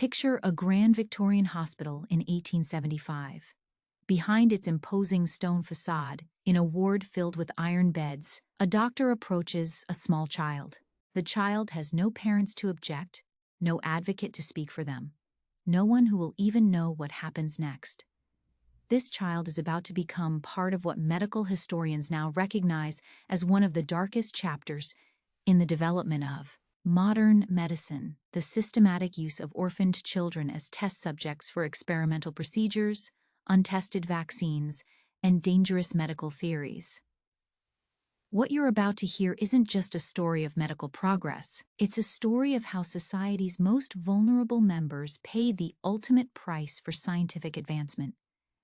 Picture a grand Victorian hospital in 1875. Behind its imposing stone facade, in a ward filled with iron beds, a doctor approaches a small child. The child has no parents to object, no advocate to speak for them, no one who will even know what happens next. This child is about to become part of what medical historians now recognize as one of the darkest chapters in the development of modern medicine, the systematic use of orphaned children as test subjects for experimental procedures, untested vaccines, and dangerous medical theories. What you're about to hear isn't just a story of medical progress, it's a story of how society's most vulnerable members paid the ultimate price for scientific advancement,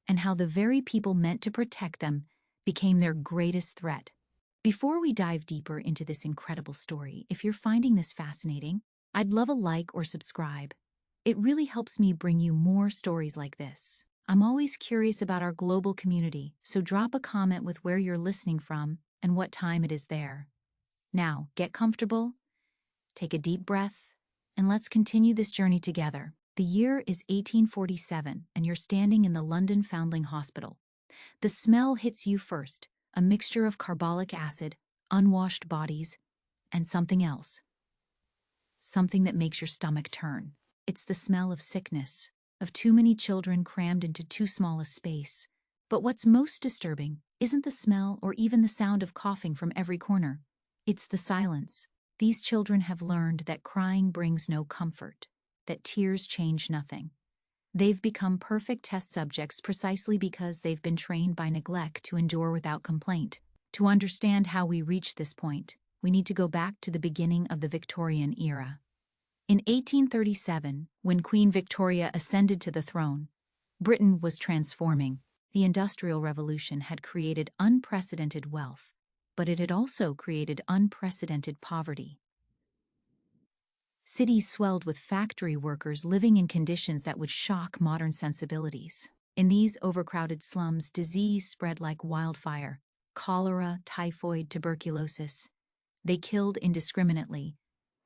and how the very people meant to protect them became their greatest threat. Before we dive deeper into this incredible story, if you're finding this fascinating, I'd love a like or subscribe. It really helps me bring you more stories like this. I'm always curious about our global community, so drop a comment with where you're listening from and what time it is there. Now, get comfortable, take a deep breath, and let's continue this journey together. The year is 1847, and you're standing in the London Foundling Hospital. The smell hits you first, a mixture of carbolic acid, unwashed bodies, and something else. Something that makes your stomach turn. It's the smell of sickness, of too many children crammed into too small a space. But what's most disturbing isn't the smell or even the sound of coughing from every corner. It's the silence. These children have learned that crying brings no comfort, that tears change nothing. They've become perfect test subjects precisely because they've been trained by neglect to endure without complaint. To understand how we reached this point, we need to go back to the beginning of the Victorian era. In 1837, when Queen Victoria ascended to the throne, Britain was transforming. The Industrial Revolution had created unprecedented wealth, but it had also created unprecedented poverty. Cities swelled with factory workers living in conditions that would shock modern sensibilities. In these overcrowded slums, disease spread like wildfire: cholera, typhoid, tuberculosis. They killed indiscriminately,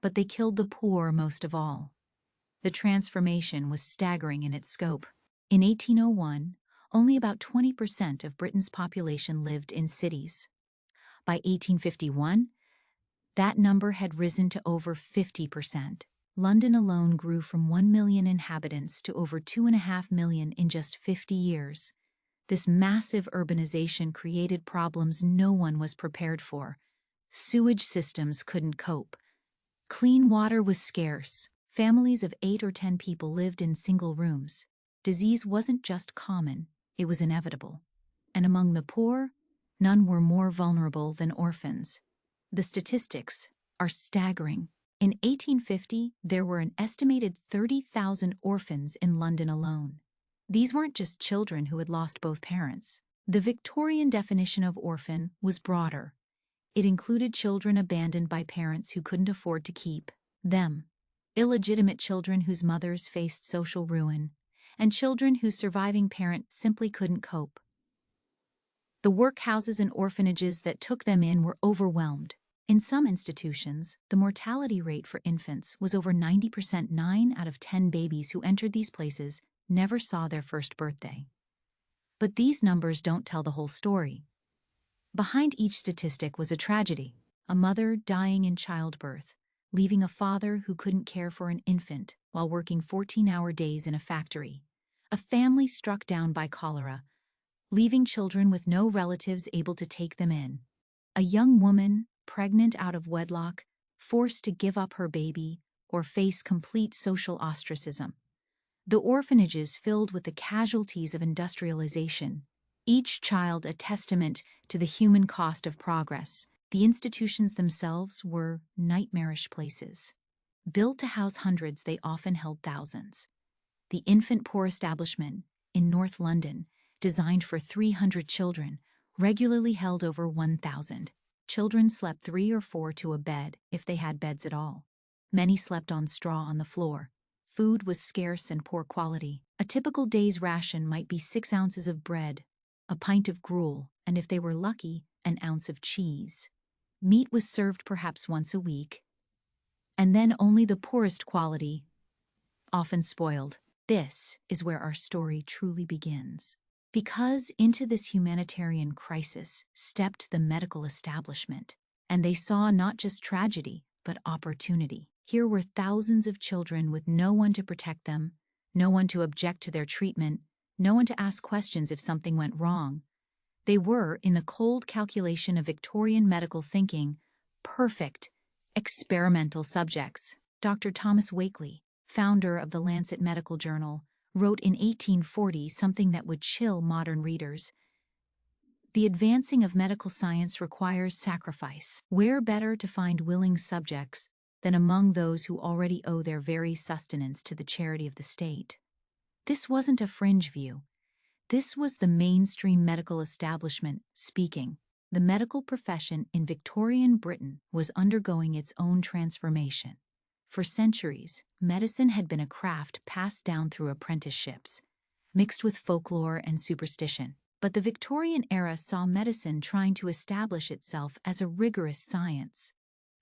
but they killed the poor most of all. The transformation was staggering in its scope. In 1801, only about 20% of Britain's population lived in cities. By 1851, that number had risen to over 50%. London alone grew from 1 million inhabitants to over 2.5 million in just 50 years. This massive urbanization created problems no one was prepared for. Sewage systems couldn't cope. Clean water was scarce. Families of 8 or 10 people lived in single rooms. Disease wasn't just common, it was inevitable. And among the poor, none were more vulnerable than orphans. The statistics are staggering. In 1850, there were an estimated 30,000 orphans in London alone. These weren't just children who had lost both parents. The Victorian definition of orphan was broader. It included children abandoned by parents who couldn't afford to keep them, illegitimate children whose mothers faced social ruin, and children whose surviving parent simply couldn't cope. The workhouses and orphanages that took them in were overwhelmed. In some institutions, the mortality rate for infants was over 90%. 9 out of 10 babies who entered these places never saw their first birthday. But these numbers don't tell the whole story. Behind each statistic was a tragedy: a mother dying in childbirth, leaving a father who couldn't care for an infant while working 14-hour days in a factory, a family struck down by cholera, leaving children with no relatives able to take them in, a young woman pregnant out of wedlock, forced to give up her baby or face complete social ostracism. The orphanages filled with the casualties of industrialization, each child a testament to the human cost of progress. The institutions themselves were nightmarish places. Built to house hundreds, they often held thousands. The Infant Poor Establishment in North London, designed for 300 children, regularly held over 1,000. Children slept 3 or 4 to a bed, if they had beds at all. Many slept on straw on the floor. Food was scarce and poor quality. A typical day's ration might be 6 ounces of bread, a pint of gruel, and if they were lucky, an ounce of cheese. Meat was served perhaps once a week, and then only the poorest quality, often spoiled. This is where our story truly begins. Because into this humanitarian crisis stepped the medical establishment, and they saw not just tragedy, but opportunity. Here were thousands of children with no one to protect them, no one to object to their treatment, no one to ask questions if something went wrong. They were, in the cold calculation of Victorian medical thinking, perfect, experimental subjects. Dr. Thomas Wakely, founder of the Lancet Medical Journal, wrote in 1840 something that would chill modern readers. The advancing of medical science requires sacrifice. Where better to find willing subjects than among those who already owe their very sustenance to the charity of the state? This wasn't a fringe view. This was the mainstream medical establishment speaking. The medical profession in Victorian Britain was undergoing its own transformation. For centuries, medicine had been a craft passed down through apprenticeships, mixed with folklore and superstition. But the Victorian era saw medicine trying to establish itself as a rigorous science.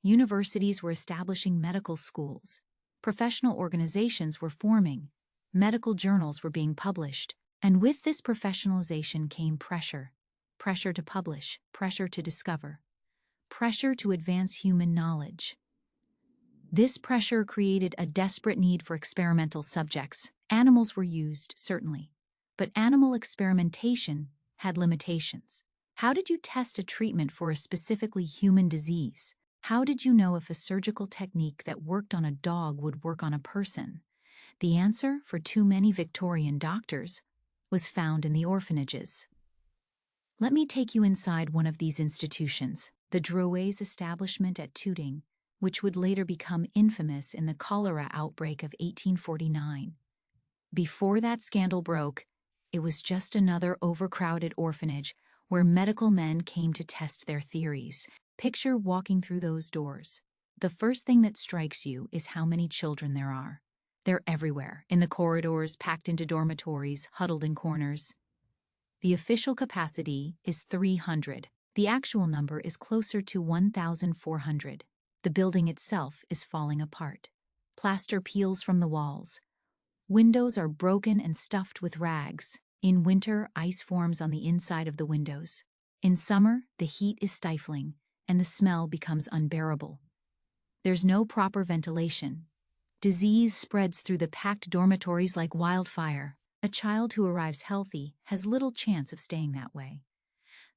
Universities were establishing medical schools. Professional organizations were forming. Medical journals were being published. And with this professionalization came pressure. Pressure to publish, pressure to discover, pressure to advance human knowledge. This pressure created a desperate need for experimental subjects. Animals were used, certainly, but animal experimentation had limitations. How did you test a treatment for a specifically human disease? How did you know if a surgical technique that worked on a dog would work on a person? The answer, for too many Victorian doctors, was found in the orphanages. Let me take you inside one of these institutions, the Drouais establishment at Tooting, which would later become infamous in the cholera outbreak of 1849. Before that scandal broke, it was just another overcrowded orphanage where medical men came to test their theories. Picture walking through those doors. The first thing that strikes you is how many children there are. They're everywhere, in the corridors, packed into dormitories, huddled in corners. The official capacity is 300. The actual number is closer to 1,400. The building itself is falling apart. Plaster peels from the walls. Windows are broken and stuffed with rags. In winter, ice forms on the inside of the windows. In summer, the heat is stifling, and the smell becomes unbearable. There's no proper ventilation. Disease spreads through the packed dormitories like wildfire. A child who arrives healthy has little chance of staying that way.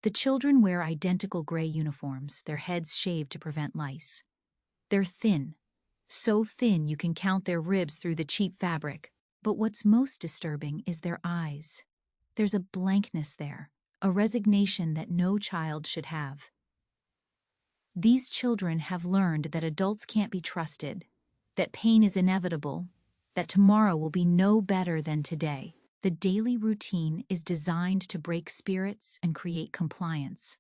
The children wear identical gray uniforms, their heads shaved to prevent lice. They're thin, so thin you can count their ribs through the cheap fabric. But what's most disturbing is their eyes. There's a blankness there, a resignation that no child should have. These children have learned that adults can't be trusted, that pain is inevitable, that tomorrow will be no better than today. The daily routine is designed to break spirits and create compliance.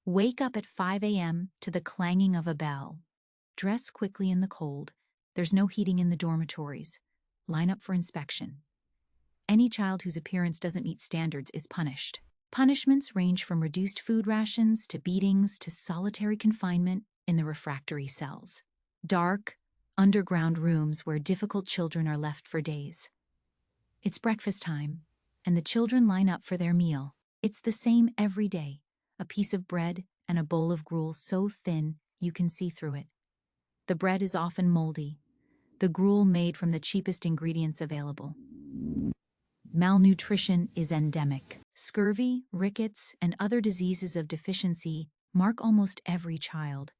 Wake up at 5 a.m. to the clanging of a bell. Dress quickly in the cold. There's no heating in the dormitories. Line up for inspection. Any child whose appearance doesn't meet standards is punished. Punishments range from reduced food rations to beatings to solitary confinement in the refractory cells. Dark, underground rooms where difficult children are left for days. It's breakfast time, and the children line up for their meal. It's the same every day, a piece of bread and a bowl of gruel so thin you can see through it. The bread is often moldy, the gruel made from the cheapest ingredients available. Malnutrition is endemic. Scurvy, rickets, and other diseases of deficiency mark almost every child.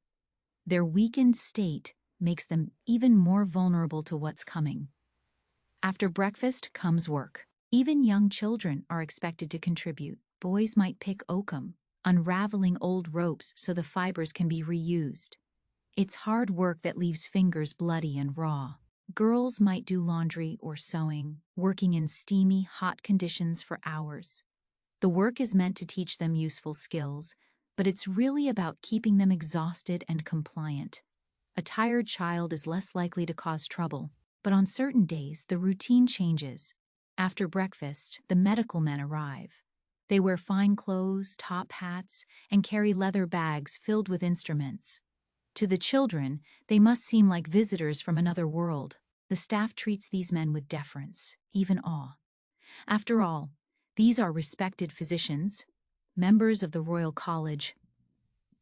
Their weakened state makes them even more vulnerable to what's coming. After breakfast comes work. Even young children are expected to contribute. Boys might pick oakum, unraveling old ropes so the fibers can be reused. It's hard work that leaves fingers bloody and raw. Girls might do laundry or sewing, working in steamy, hot conditions for hours. The work is meant to teach them useful skills, but it's really about keeping them exhausted and compliant. A tired child is less likely to cause trouble, but on certain days the routine changes. After breakfast, the medical men arrive. They wear fine clothes, top hats, and carry leather bags filled with instruments. To the children, they must seem like visitors from another world. The staff treats these men with deference, even awe. After all, these are respected physicians, members of the Royal College,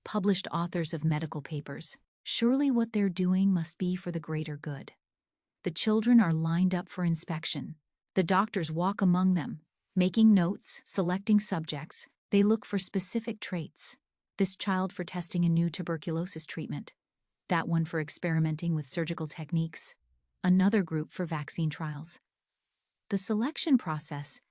published authors of medical papers. Surely what they're doing must be for the greater good. The children are lined up for inspection. The doctors walk among them, making notes, selecting subjects. They look for specific traits. This child for testing a new tuberculosis treatment. That one for experimenting with surgical techniques. Another group for vaccine trials. The selection process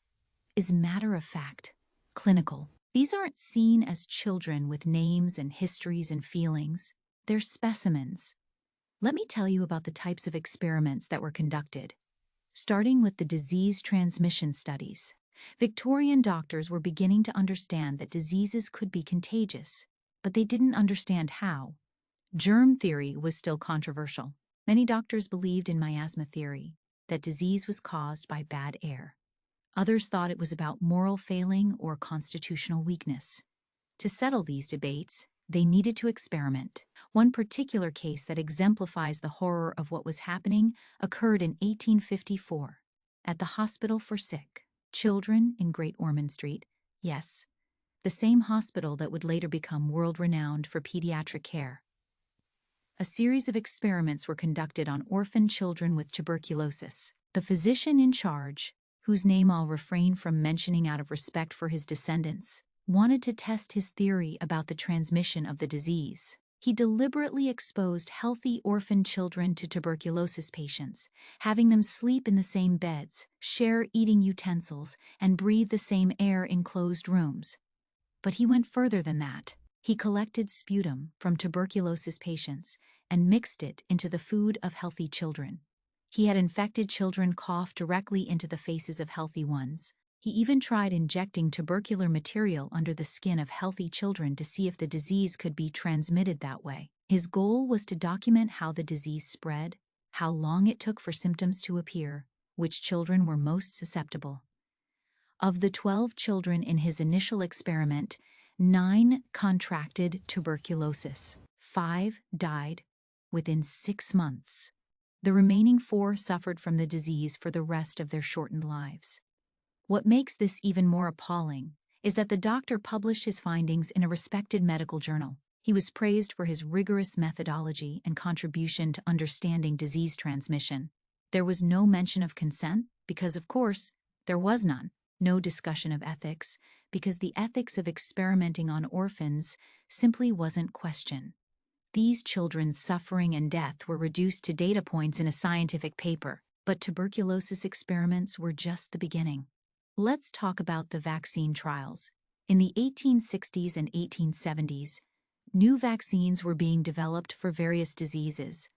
is matter-of-fact, clinical. These aren't seen as children with names and histories and feelings. They're specimens. Let me tell you about the types of experiments that were conducted. Starting with the disease transmission studies. Victorian doctors were beginning to understand that diseases could be contagious, but they didn't understand how. Germ theory was still controversial. Many doctors believed in miasma theory, that disease was caused by bad air. Others thought it was about moral failing or constitutional weakness. To settle these debates, they needed to experiment. One particular case that exemplifies the horror of what was happening occurred in 1854 at the Hospital for Sick Children in Great Ormond Street. Yes, the same hospital that would later become world-renowned for pediatric care. A series of experiments were conducted on orphan children with tuberculosis. The physician in charge, whose name I'll refrain from mentioning out of respect for his descendants, wanted to test his theory about the transmission of the disease. He deliberately exposed healthy orphan children to tuberculosis patients, having them sleep in the same beds, share eating utensils, and breathe the same air in closed rooms. But he went further than that. He collected sputum from tuberculosis patients and mixed it into the food of healthy children. He had infected children cough directly into the faces of healthy ones. He even tried injecting tubercular material under the skin of healthy children to see if the disease could be transmitted that way. His goal was to document how the disease spread, how long it took for symptoms to appear, which children were most susceptible. Of the 12 children in his initial experiment, 9 contracted tuberculosis. 5 died within 6 months. The remaining 4 suffered from the disease for the rest of their shortened lives. What makes this even more appalling is that the doctor published his findings in a respected medical journal. He was praised for his rigorous methodology and contribution to understanding disease transmission. There was no mention of consent, because of course, there was none. No discussion of ethics, because the ethics of experimenting on orphans simply wasn't questioned. These children's suffering and death were reduced to data points in a scientific paper, but tuberculosis experiments were just the beginning. Let's talk about the vaccine trials. In the 1860s and 1870s, new vaccines were being developed for various diseases.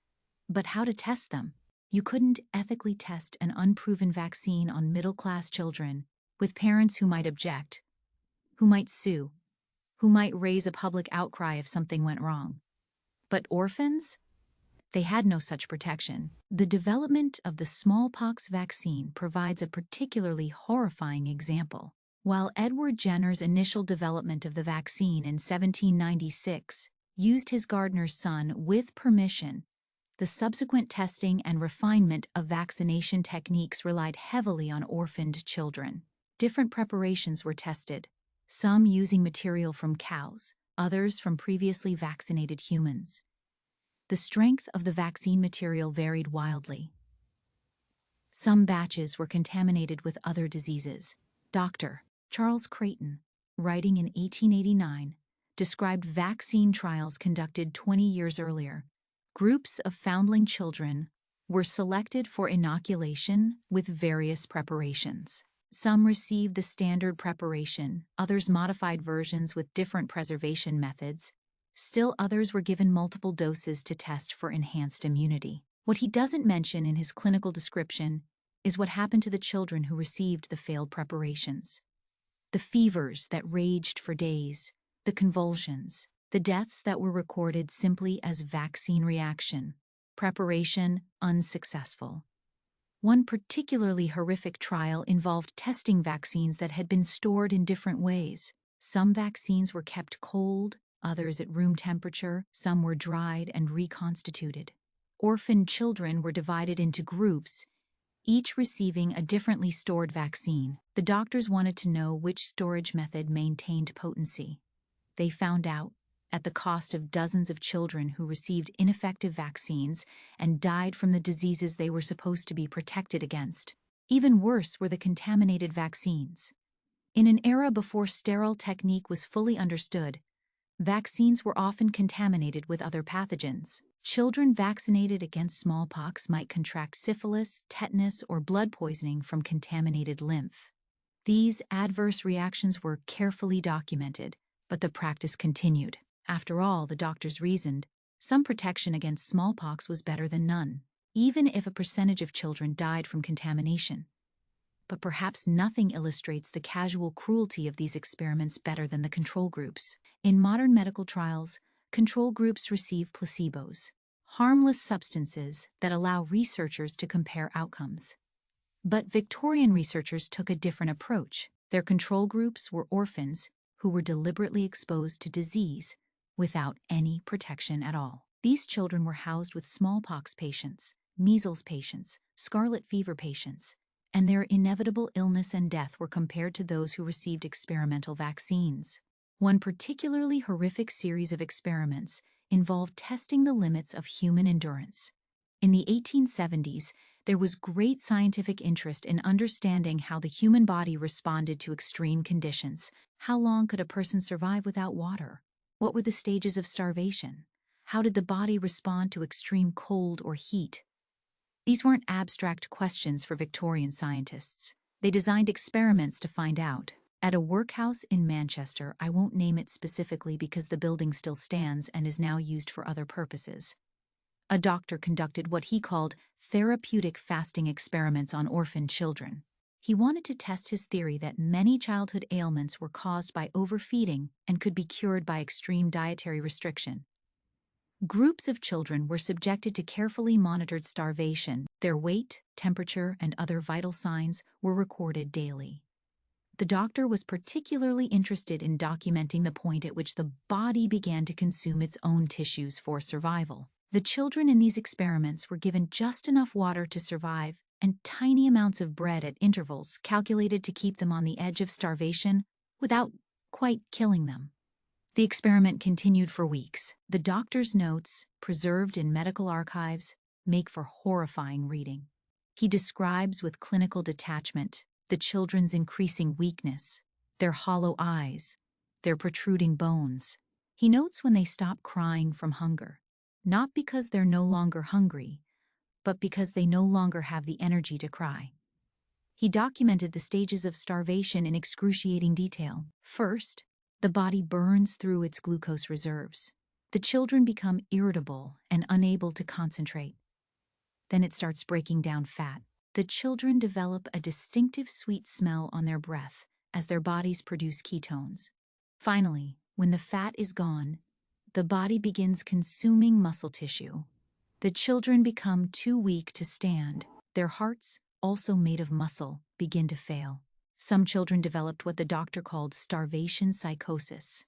But how to test them? You couldn't ethically test an unproven vaccine on middle-class children with parents who might object, who might sue, who might raise a public outcry if something went wrong. But orphans? They had no such protection. The development of the smallpox vaccine provides a particularly horrifying example. While Edward Jenner's initial development of the vaccine in 1796 used his gardener's son with permission, the subsequent testing and refinement of vaccination techniques relied heavily on orphaned children. Different preparations were tested, some using material from cows, others from previously vaccinated humans. The strength of the vaccine material varied wildly. Some batches were contaminated with other diseases. Dr. Charles Creighton, writing in 1889, described vaccine trials conducted 20 years earlier. Groups of foundling children were selected for inoculation with various preparations. Some received the standard preparation, others modified versions with different preservation methods. Still others were given multiple doses to test for enhanced immunity. What he doesn't mention in his clinical description is what happened to the children who received the failed preparations. The fevers that raged for days, the convulsions, the deaths that were recorded simply as vaccine reaction, preparation unsuccessful. One particularly horrific trial involved testing vaccines that had been stored in different ways. Some vaccines were kept cold, others at room temperature, some were dried and reconstituted. Orphaned children were divided into groups, each receiving a differently stored vaccine. The doctors wanted to know which storage method maintained potency. They found out, at the cost of dozens of children who received ineffective vaccines and died from the diseases they were supposed to be protected against. Even worse were the contaminated vaccines. In an era before sterile technique was fully understood, vaccines were often contaminated with other pathogens. Children vaccinated against smallpox might contract syphilis, tetanus, or blood poisoning from contaminated lymph. These adverse reactions were carefully documented, but the practice continued. After all, the doctors reasoned, some protection against smallpox was better than none, even if a percentage of children died from contamination. But perhaps nothing illustrates the casual cruelty of these experiments better than the control groups. In modern medical trials, control groups receive placebos, harmless substances that allow researchers to compare outcomes. But Victorian researchers took a different approach. Their control groups were orphans who were deliberately exposed to disease without any protection at all. These children were housed with smallpox patients, measles patients, scarlet fever patients, and their inevitable illness and death were compared to those who received experimental vaccines. One particularly horrific series of experiments involved testing the limits of human endurance. In the 1870s, there was great scientific interest in understanding how the human body responded to extreme conditions. How long could a person survive without water? What were the stages of starvation? How did the body respond to extreme cold or heat? These weren't abstract questions for Victorian scientists. They designed experiments to find out. At a workhouse in Manchester, I won't name it specifically because the building still stands and is now used for other purposes, a doctor conducted what he called therapeutic fasting experiments on orphaned children. He wanted to test his theory that many childhood ailments were caused by overfeeding and could be cured by extreme dietary restriction. Groups of children were subjected to carefully monitored starvation. Their weight, temperature, and other vital signs were recorded daily. The doctor was particularly interested in documenting the point at which the body began to consume its own tissues for survival. The children in these experiments were given just enough water to survive and tiny amounts of bread at intervals calculated to keep them on the edge of starvation without quite killing them. The experiment continued for weeks. The doctor's notes, preserved in medical archives, make for horrifying reading. He describes with clinical detachment the children's increasing weakness, their hollow eyes, their protruding bones. He notes when they stop crying from hunger, not because they're no longer hungry, but because they no longer have the energy to cry. He documented the stages of starvation in excruciating detail. First, the body burns through its glucose reserves. The children become irritable and unable to concentrate. Then it starts breaking down fat. The children develop a distinctive sweet smell on their breath as their bodies produce ketones. Finally, when the fat is gone, the body begins consuming muscle tissue. The children become too weak to stand. Their hearts, also made of muscle, begin to fail. Some children developed what the doctor called starvation psychosis,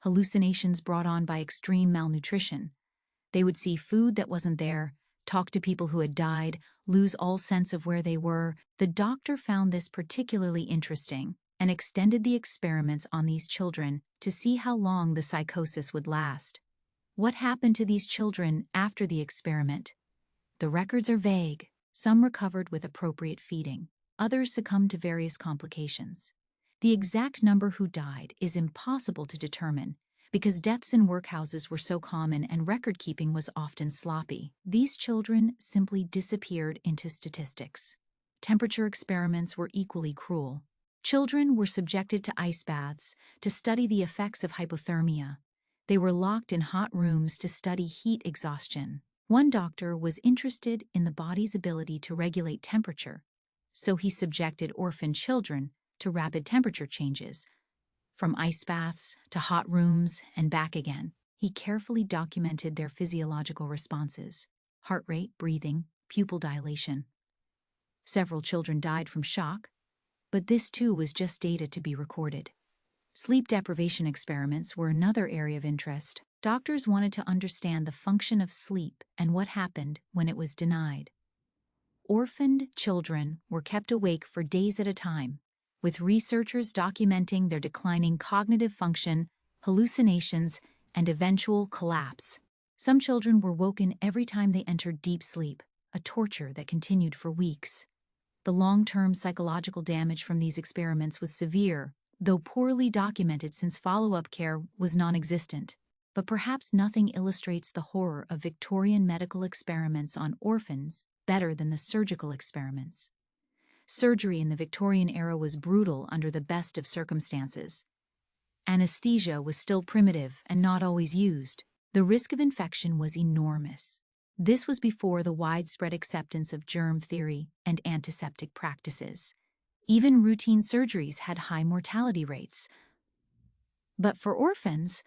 hallucinations brought on by extreme malnutrition. They would see food that wasn't there, talk to people who had died, lose all sense of where they were. The doctor found this particularly interesting and extended the experiments on these children to see how long the psychosis would last. What happened to these children after the experiment? The records are vague. Some recovered with appropriate feeding. Others succumbed to various complications. The exact number who died is impossible to determine because deaths in workhouses were so common and record-keeping was often sloppy. These children simply disappeared into statistics. Temperature experiments were equally cruel. Children were subjected to ice baths to study the effects of hypothermia. They were locked in hot rooms to study heat exhaustion. One doctor was interested in the body's ability to regulate temperature, so he subjected orphan children to rapid temperature changes, from ice baths to hot rooms and back again. He carefully documented their physiological responses: heart rate, breathing, pupil dilation. Several children died from shock, but this too was just data to be recorded. Sleep deprivation experiments were another area of interest. Doctors wanted to understand the function of sleep and what happened when it was denied. Orphaned children were kept awake for days at a time, with researchers documenting their declining cognitive function, hallucinations, and eventual collapse. Some children were woken every time they entered deep sleep, a torture that continued for weeks. The long-term psychological damage from these experiments was severe, though poorly documented since follow-up care was non-existent. But perhaps nothing illustrates the horror of Victorian medical experiments on orphans better than the surgical experiments. Surgery in the Victorian era was brutal under the best of circumstances. Anesthesia was still primitive and not always used. The risk of infection was enormous. This was before the widespread acceptance of germ theory and antiseptic practices. Even routine surgeries had high mortality rates. But for orphans,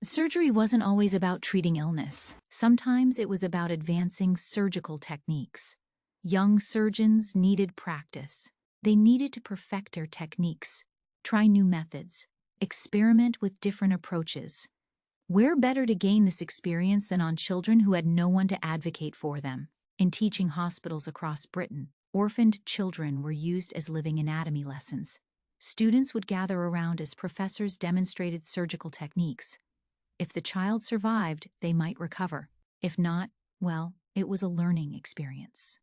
surgery wasn't always about treating illness. Sometimes it was about advancing surgical techniques. Young surgeons needed practice. They needed to perfect their techniques, try new methods, experiment with different approaches. Where better to gain this experience than on children who had no one to advocate for them? In teaching hospitals across Britain, orphaned children were used as living anatomy lessons. Students would gather around as professors demonstrated surgical techniques. If the child survived, they might recover. If not, well, it was a learning experience.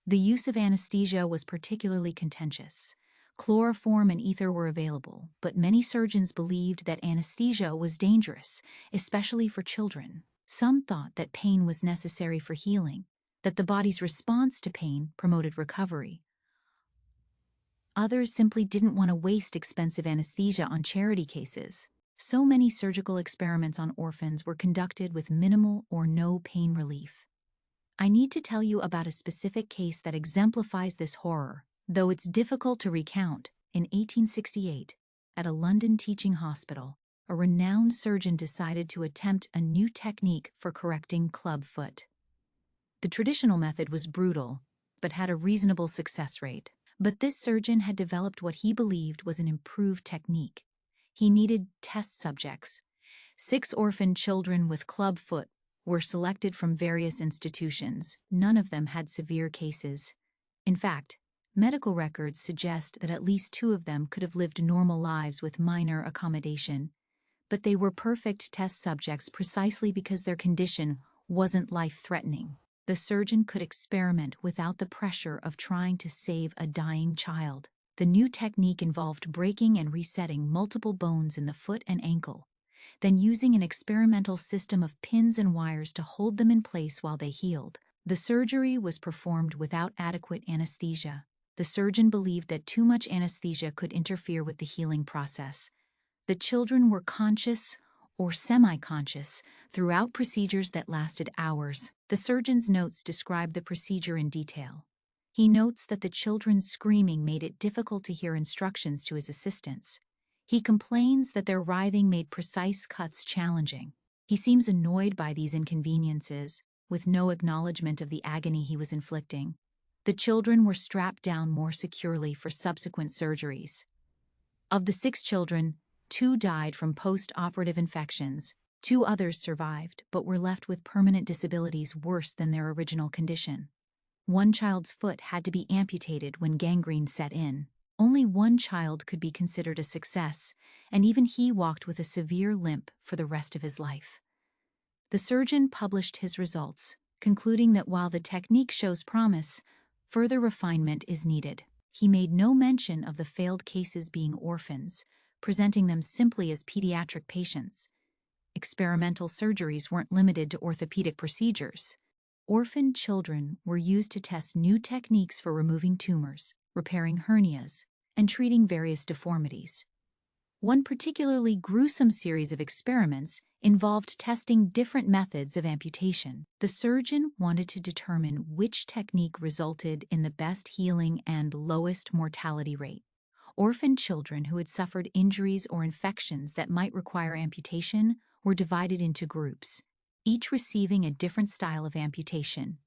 The use of anesthesia was particularly contentious. Chloroform and ether were available, but many surgeons believed that anesthesia was dangerous, especially for children. Some thought that pain was necessary for healing, that the body's response to pain promoted recovery. Others simply didn't want to waste expensive anesthesia on charity cases. So many surgical experiments on orphans were conducted with minimal or no pain relief. I need to tell you about a specific case that exemplifies this horror. Though it's difficult to recount, in 1868, at a London teaching hospital, a renowned surgeon decided to attempt a new technique for correcting club foot. The traditional method was brutal, but had a reasonable success rate. But this surgeon had developed what he believed was an improved technique. He needed test subjects. 6 orphaned children with club foot were selected from various institutions. None of them had severe cases. In fact, medical records suggest that at least 2 of them could have lived normal lives with minor accommodation. But they were perfect test subjects precisely because their condition wasn't life-threatening. The surgeon could experiment without the pressure of trying to save a dying child. The new technique involved breaking and resetting multiple bones in the foot and ankle, then using an experimental system of pins and wires to hold them in place while they healed. The surgery was performed without adequate anesthesia. The surgeon believed that too much anesthesia could interfere with the healing process. The children were conscious or semi-conscious throughout procedures that lasted hours. The surgeon's notes describe the procedure in detail. He notes that the children's screaming made it difficult to hear instructions to his assistants. He complains that their writhing made precise cuts challenging. He seems annoyed by these inconveniences, with no acknowledgement of the agony he was inflicting. The children were strapped down more securely for subsequent surgeries. Of the 6 children, 2 died from post-operative infections. 2 others survived, but were left with permanent disabilities worse than their original condition. 1 child's foot had to be amputated when gangrene set in. Only 1 child could be considered a success, and even he walked with a severe limp for the rest of his life. The surgeon published his results, concluding that while the technique shows promise, further refinement is needed. He made no mention of the failed cases being orphans, presenting them simply as pediatric patients. Experimental surgeries weren't limited to orthopedic procedures. Orphaned children were used to test new techniques for removing tumors, repairing hernias, and treating various deformities. One particularly gruesome series of experiments involved testing different methods of amputation. The surgeon wanted to determine which technique resulted in the best healing and lowest mortality rate. Orphaned children who had suffered injuries or infections that might require amputation were divided into groups, each receiving a different style of amputation.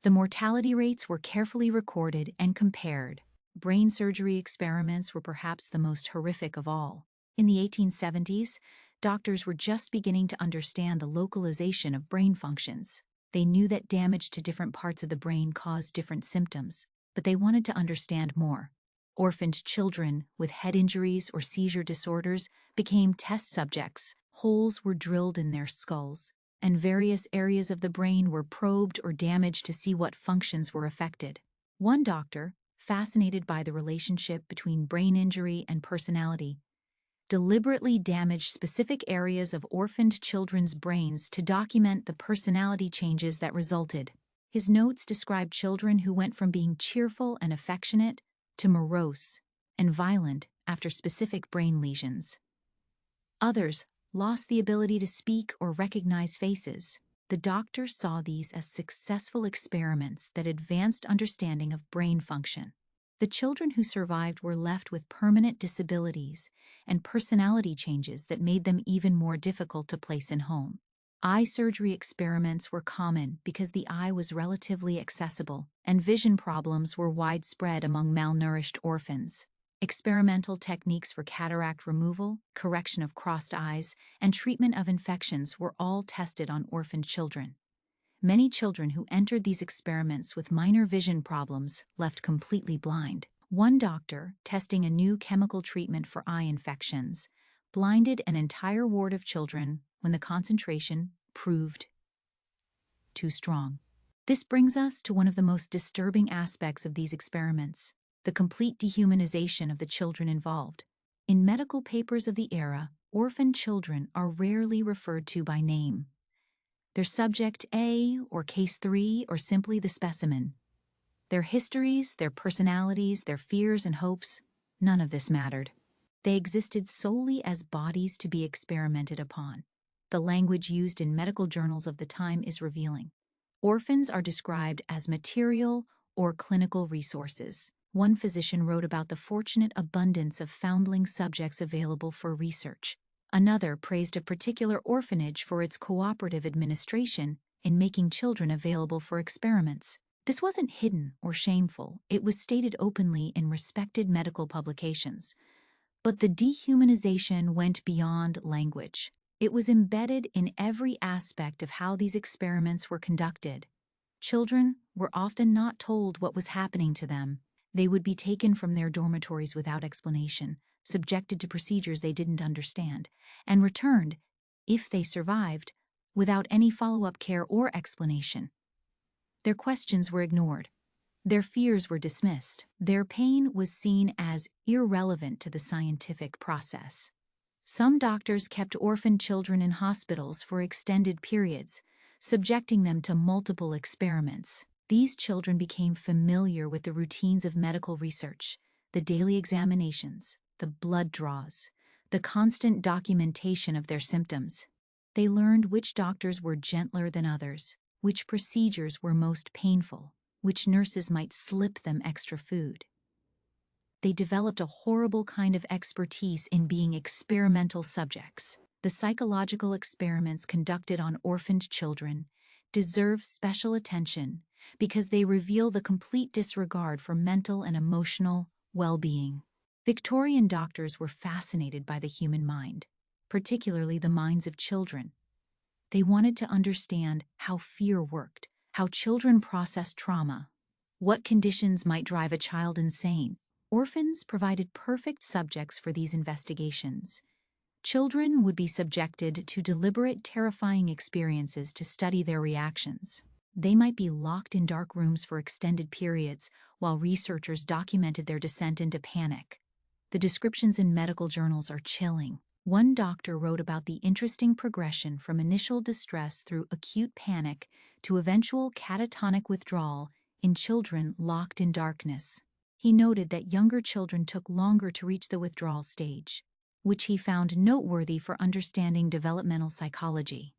The mortality rates were carefully recorded and compared. Brain surgery experiments were perhaps the most horrific of all. In the 1870s, Doctors were just beginning to understand the localization of brain functions. They knew that damage to different parts of the brain caused different symptoms, but they wanted to understand more. Orphaned children with head injuries or seizure disorders became test subjects. Holes were drilled in their skulls, and various areas of the brain were probed or damaged to see what functions were affected. One doctor, fascinated by the relationship between brain injury and personality, deliberately damaged specific areas of orphaned children's brains to document the personality changes that resulted. His notes described children who went from being cheerful and affectionate to morose and violent after specific brain lesions. Others lost the ability to speak or recognize faces. The doctor saw these as successful experiments that advanced understanding of brain function. The children who survived were left with permanent disabilities and personality changes that made them even more difficult to place in home. Eye surgery experiments were common because the eye was relatively accessible, and vision problems were widespread among malnourished orphans. Experimental techniques for cataract removal, correction of crossed eyes, and treatment of infections were all tested on orphaned children. Many children who entered these experiments with minor vision problems left completely blind. One doctor, testing a new chemical treatment for eye infections, blinded an entire ward of children when the concentration proved too strong. This brings us to one of the most disturbing aspects of these experiments: the complete dehumanization of the children involved. In medical papers of the era, orphaned children are rarely referred to by name. They're subject A or case 3 or simply the specimen. Their histories, their personalities, their fears and hopes, none of this mattered. They existed solely as bodies to be experimented upon. The language used in medical journals of the time is revealing. Orphans are described as material or clinical resources. One physician wrote about the fortunate abundance of foundling subjects available for research. Another praised a particular orphanage for its cooperative administration in making children available for experiments. This wasn't hidden or shameful. It was stated openly in respected medical publications. But the dehumanization went beyond language. It was embedded in every aspect of how these experiments were conducted. Children were often not told what was happening to them. They would be taken from their dormitories without explanation, subjected to procedures they didn't understand, and returned, if they survived, without any follow-up care or explanation. Their questions were ignored. Their fears were dismissed. Their pain was seen as irrelevant to the scientific process. Some doctors kept orphaned children in hospitals for extended periods, subjecting them to multiple experiments. These children became familiar with the routines of medical research, the daily examinations, the blood draws, the constant documentation of their symptoms. They learned which doctors were gentler than others, which procedures were most painful, which nurses might slip them extra food. They developed a horrible kind of expertise in being experimental subjects. The psychological experiments conducted on orphaned children deserve special attention because they reveal the complete disregard for mental and emotional well-being. Victorian doctors were fascinated by the human mind, particularly the minds of children. They wanted to understand how fear worked, how children process trauma, what conditions might drive a child insane. Orphans provided perfect subjects for these investigations. Children would be subjected to deliberate, terrifying experiences to study their reactions. They might be locked in dark rooms for extended periods while researchers documented their descent into panic. The descriptions in medical journals are chilling. One doctor wrote about the interesting progression from initial distress through acute panic to eventual catatonic withdrawal in children locked in darkness. He noted that younger children took longer to reach the withdrawal stage, which he found noteworthy for understanding developmental psychology.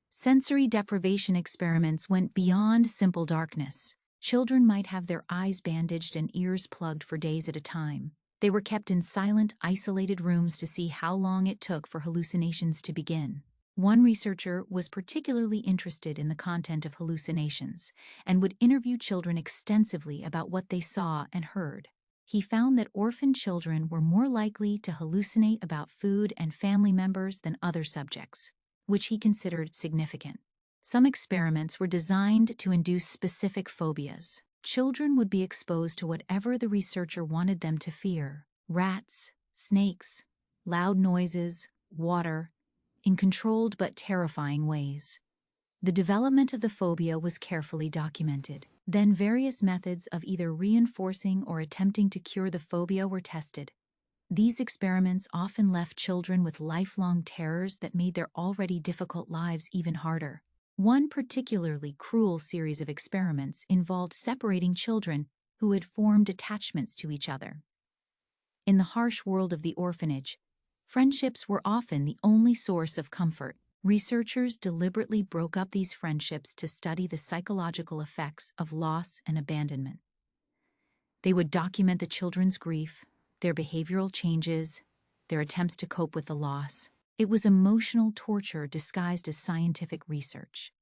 Sensory deprivation experiments went beyond simple darkness. Children might have their eyes bandaged and ears plugged for days at a time. They were kept in silent, isolated rooms to see how long it took for hallucinations to begin. One researcher was particularly interested in the content of hallucinations and would interview children extensively about what they saw and heard. he found that orphan children were more likely to hallucinate about food and family members than other subjects, which he considered significant. Some experiments were designed to induce specific phobias. Children would be exposed to whatever the researcher wanted them to fear: rats, snakes, loud noises, water, in controlled but terrifying ways. The development of the phobia was carefully documented. Then various methods of either reinforcing or attempting to cure the phobia were tested. These experiments often left children with lifelong terrors that made their already difficult lives even harder. One particularly cruel series of experiments involved separating children who had formed attachments to each other. In the harsh world of the orphanage, friendships were often the only source of comfort. Researchers deliberately broke up these friendships to study the psychological effects of loss and abandonment. They would document the children's grief, their behavioral changes, their attempts to cope with the loss. It was emotional torture disguised as scientific research.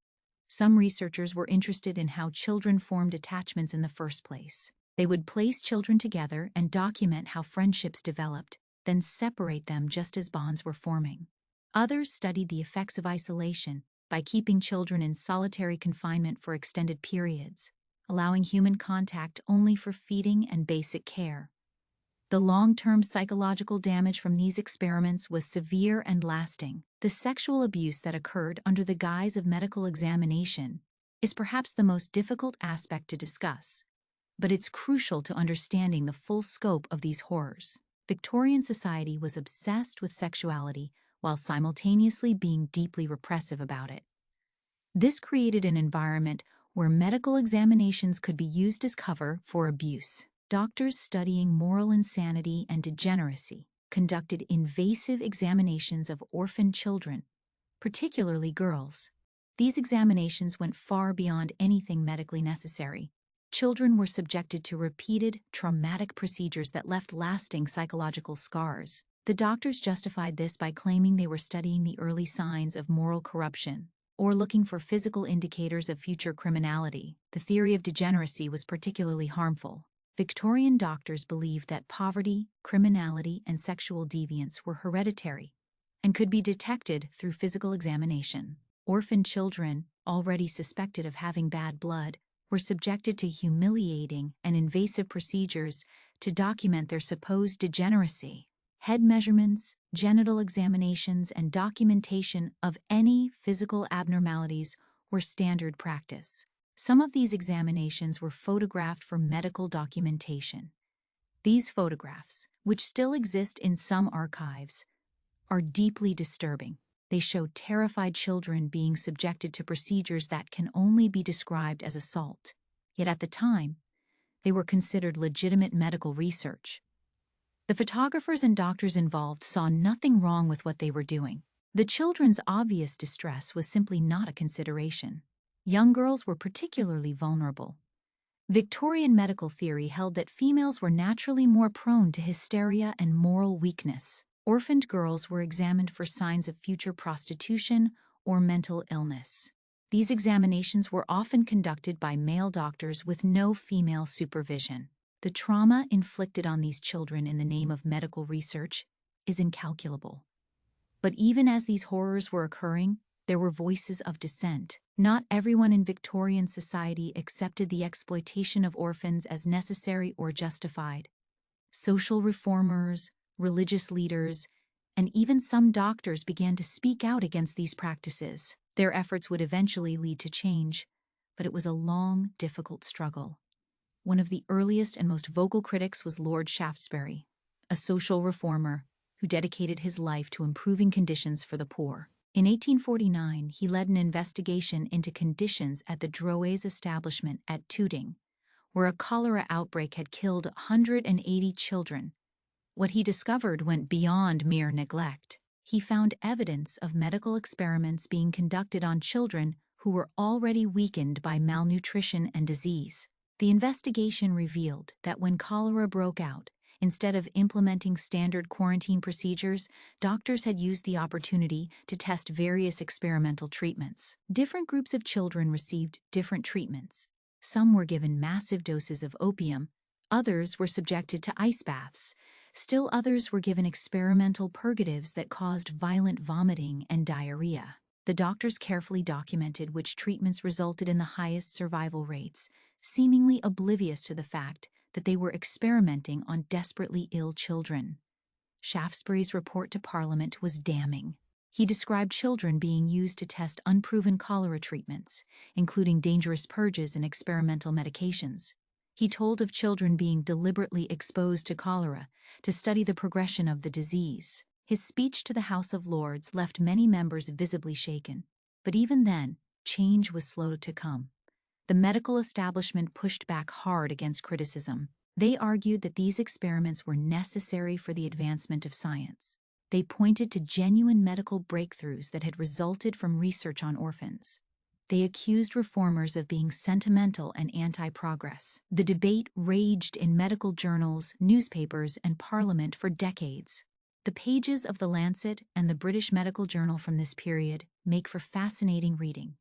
Some researchers were interested in how children formed attachments in the first place. They would place children together and document how friendships developed, then separate them just as bonds were forming. Others studied the effects of isolation by keeping children in solitary confinement for extended periods, allowing human contact only for feeding and basic care. The long-term psychological damage from these experiments was severe and lasting. The sexual abuse that occurred under the guise of medical examination is perhaps the most difficult aspect to discuss, but it's crucial to understanding the full scope of these horrors. Victorian society was obsessed with sexuality while simultaneously being deeply repressive about it. This created an environment where medical examinations could be used as cover for abuse. Doctors studying moral insanity and degeneracy conducted invasive examinations of orphaned children, particularly girls. These examinations went far beyond anything medically necessary. Children were subjected to repeated, traumatic procedures that left lasting psychological scars. The doctors justified this by claiming they were studying the early signs of moral corruption or looking for physical indicators of future criminality. The theory of degeneracy was particularly harmful. Victorian doctors believed that poverty, criminality, and sexual deviance were hereditary and could be detected through physical examination. Orphaned children, already suspected of having bad blood, were subjected to humiliating and invasive procedures to document their supposed degeneracy. Head measurements, genital examinations, and documentation of any physical abnormalities were standard practice. Some of these examinations were photographed for medical documentation. These photographs, which still exist in some archives, are deeply disturbing. They show terrified children being subjected to procedures that can only be described as assault. Yet at the time, they were considered legitimate medical research. The photographers and doctors involved saw nothing wrong with what they were doing. The children's obvious distress was simply not a consideration. Young girls were particularly vulnerable. Victorian medical theory held that females were naturally more prone to hysteria and moral weakness. Orphaned girls were examined for signs of future prostitution or mental illness. These examinations were often conducted by male doctors with no female supervision. The trauma inflicted on these children in the name of medical research is incalculable. But even as these horrors were occurring, there were voices of dissent. Not everyone in Victorian society accepted the exploitation of orphans as necessary or justified. Social reformers, religious leaders, and even some doctors began to speak out against these practices. Their efforts would eventually lead to change, but it was a long, difficult struggle. One of the earliest and most vocal critics was Lord Shaftesbury, a social reformer who dedicated his life to improving conditions for the poor. In 1849, he led an investigation into conditions at the Drouais establishment at Tooting, where a cholera outbreak had killed 180 children. What he discovered went beyond mere neglect. He found evidence of medical experiments being conducted on children who were already weakened by malnutrition and disease. The investigation revealed that when cholera broke out, instead of implementing standard quarantine procedures, doctors had used the opportunity to test various experimental treatments. Different groups of children received different treatments. Some were given massive doses of opium, Others were subjected to ice baths. Still others were given experimental purgatives that caused violent vomiting and diarrhea. The doctors carefully documented which treatments resulted in the highest survival rates, seemingly oblivious to the fact that they were experimenting on desperately ill children. Shaftesbury's report to Parliament was damning. He described children being used to test unproven cholera treatments, including dangerous purges and experimental medications. He told of children being deliberately exposed to cholera to study the progression of the disease. His speech to the House of Lords left many members visibly shaken, but even then, change was slow to come. The medical establishment pushed back hard against criticism. They argued that these experiments were necessary for the advancement of science. They pointed to genuine medical breakthroughs that had resulted from research on orphans. They accused reformers of being sentimental and anti-progress. The debate raged in medical journals, newspapers, and Parliament for decades. The pages of The Lancet and the British Medical Journal from this period make for fascinating reading.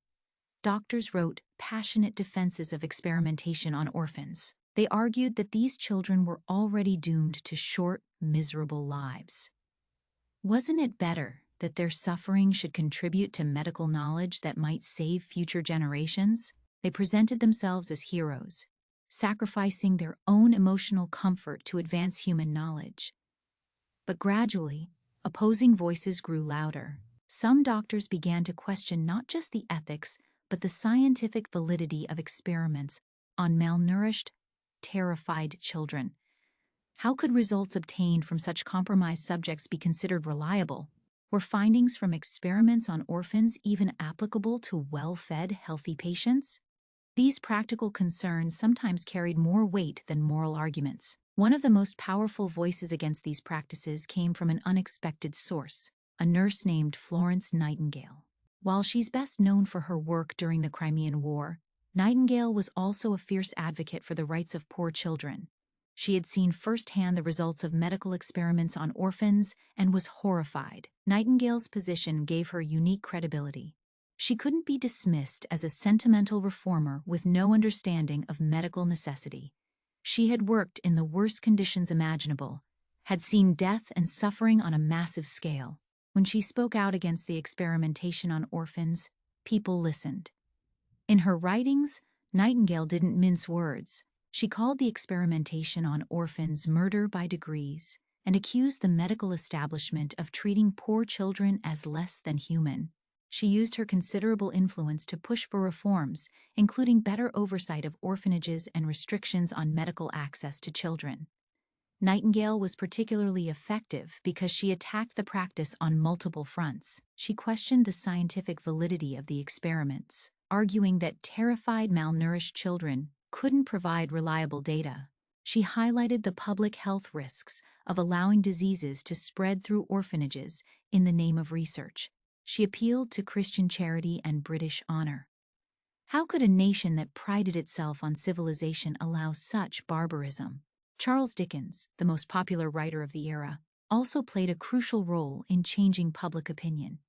Doctors wrote passionate defenses of experimentation on orphans. They argued that these children were already doomed to short, miserable lives. Wasn't it better that their suffering should contribute to medical knowledge that might save future generations? They presented themselves as heroes, sacrificing their own emotional comfort to advance human knowledge. But gradually, opposing voices grew louder. Some doctors began to question not just the ethics, but the scientific validity of experiments on malnourished, terrified children. How could results obtained from such compromised subjects be considered reliable? Were findings from experiments on orphans even applicable to well-fed, healthy patients? These practical concerns sometimes carried more weight than moral arguments. One of the most powerful voices against these practices came from an unexpected source, a nurse named Florence Nightingale. While she's best known for her work during the Crimean War, Nightingale was also a fierce advocate for the rights of poor children. She had seen firsthand the results of medical experiments on orphans and was horrified. Nightingale's position gave her unique credibility. She couldn't be dismissed as a sentimental reformer with no understanding of medical necessity. She had worked in the worst conditions imaginable, had seen death and suffering on a massive scale. When she spoke out against the experimentation on orphans, people listened. In her writings, Nightingale didn't mince words. She called the experimentation on orphans murder by degrees and accused the medical establishment of treating poor children as less than human. She used her considerable influence to push for reforms, including better oversight of orphanages and restrictions on medical access to children. Nightingale was particularly effective because she attacked the practice on multiple fronts. She questioned the scientific validity of the experiments, arguing that terrified, malnourished children couldn't provide reliable data. She highlighted the public health risks of allowing diseases to spread through orphanages in the name of research. She appealed to Christian charity and British honor. How could a nation that prided itself on civilization allow such barbarism? Charles Dickens, the most popular writer of the era, also played a crucial role in changing public opinion.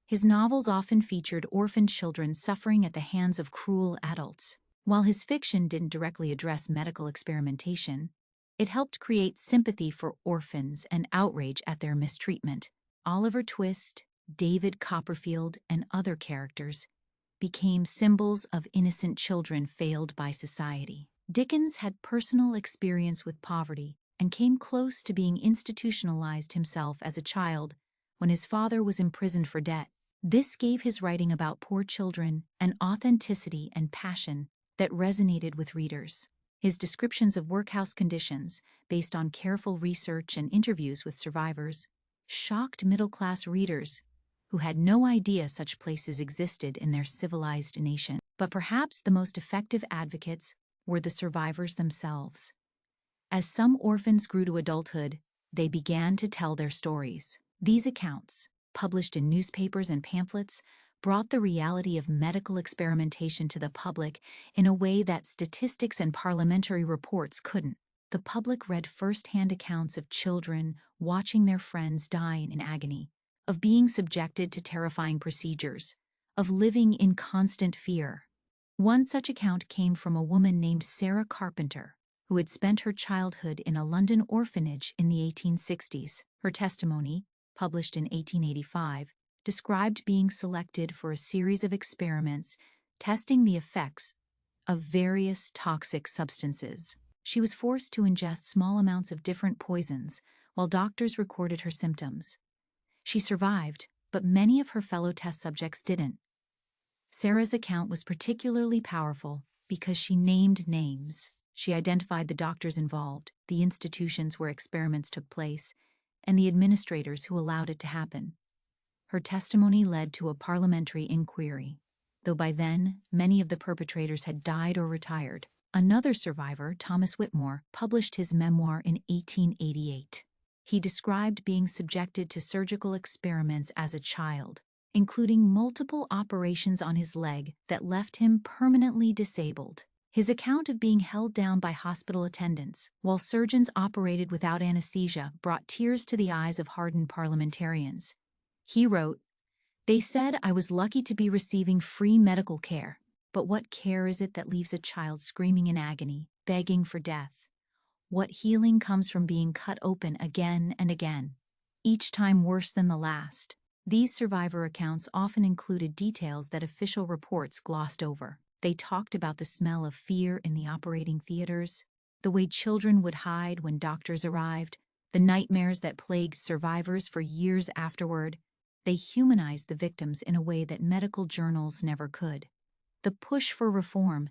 His novels often featured orphaned children suffering at the hands of cruel adults. While his fiction didn't directly address medical experimentation, it helped create sympathy for orphans and outrage at their mistreatment. Oliver Twist, David Copperfield, and other characters became symbols of innocent children failed by society. Dickens had personal experience with poverty and came close to being institutionalized himself as a child when his father was imprisoned for debt. This gave his writing about poor children an authenticity and passion that resonated with readers. His descriptions of workhouse conditions, based on careful research and interviews with survivors, shocked middle-class readers who had no idea such places existed in their civilized nation. But perhaps the most effective advocates were the survivors themselves. As some orphans grew to adulthood, they began to tell their stories. These accounts, published in newspapers and pamphlets, brought the reality of medical experimentation to the public in a way that statistics and parliamentary reports couldn't. The public read first-hand accounts of children watching their friends die in agony, of being subjected to terrifying procedures, of living in constant fear. One such account came from a woman named Sarah Carpenter, who had spent her childhood in a London orphanage in the 1860s. Her testimony, published in 1885, described being selected for a series of experiments testing the effects of various toxic substances. She was forced to ingest small amounts of different poisons while doctors recorded her symptoms. She survived, but many of her fellow test subjects didn't. Sarah's account was particularly powerful because she named names. She identified the doctors involved, the institutions where experiments took place, and the administrators who allowed it to happen. Her testimony led to a parliamentary inquiry, though by then many of the perpetrators had died or retired. Another survivor, Thomas Whitmore, published his memoir in 1888. He described being subjected to surgical experiments as a child, including multiple operations on his leg that left him permanently disabled. His account of being held down by hospital attendants while surgeons operated without anesthesia brought tears to the eyes of hardened parliamentarians. He wrote, "They said I was lucky to be receiving free medical care, but what care is it that leaves a child screaming in agony, begging for death? What healing comes from being cut open again and again, each time worse than the last?" These survivor accounts often included details that official reports glossed over. They talked about the smell of fear in the operating theaters, the way children would hide when doctors arrived, the nightmares that plagued survivors for years afterward. They humanized the victims in a way that medical journals never could. The push for reform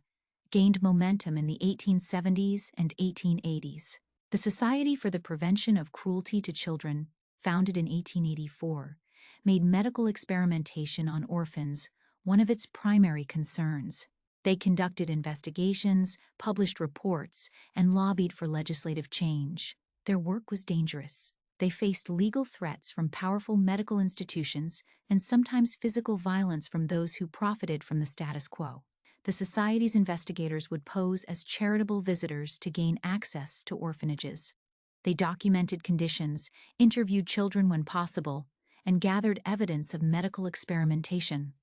gained momentum in the 1870s and 1880s. The Society for the Prevention of Cruelty to Children, founded in 1884, made medical experimentation on orphans one of its primary concerns. They conducted investigations, published reports, and lobbied for legislative change. Their work was dangerous. They faced legal threats from powerful medical institutions and sometimes physical violence from those who profited from the status quo. The Society's investigators would pose as charitable visitors to gain access to orphanages. They documented conditions, interviewed children when possible, and gathered evidence of medical experimentation.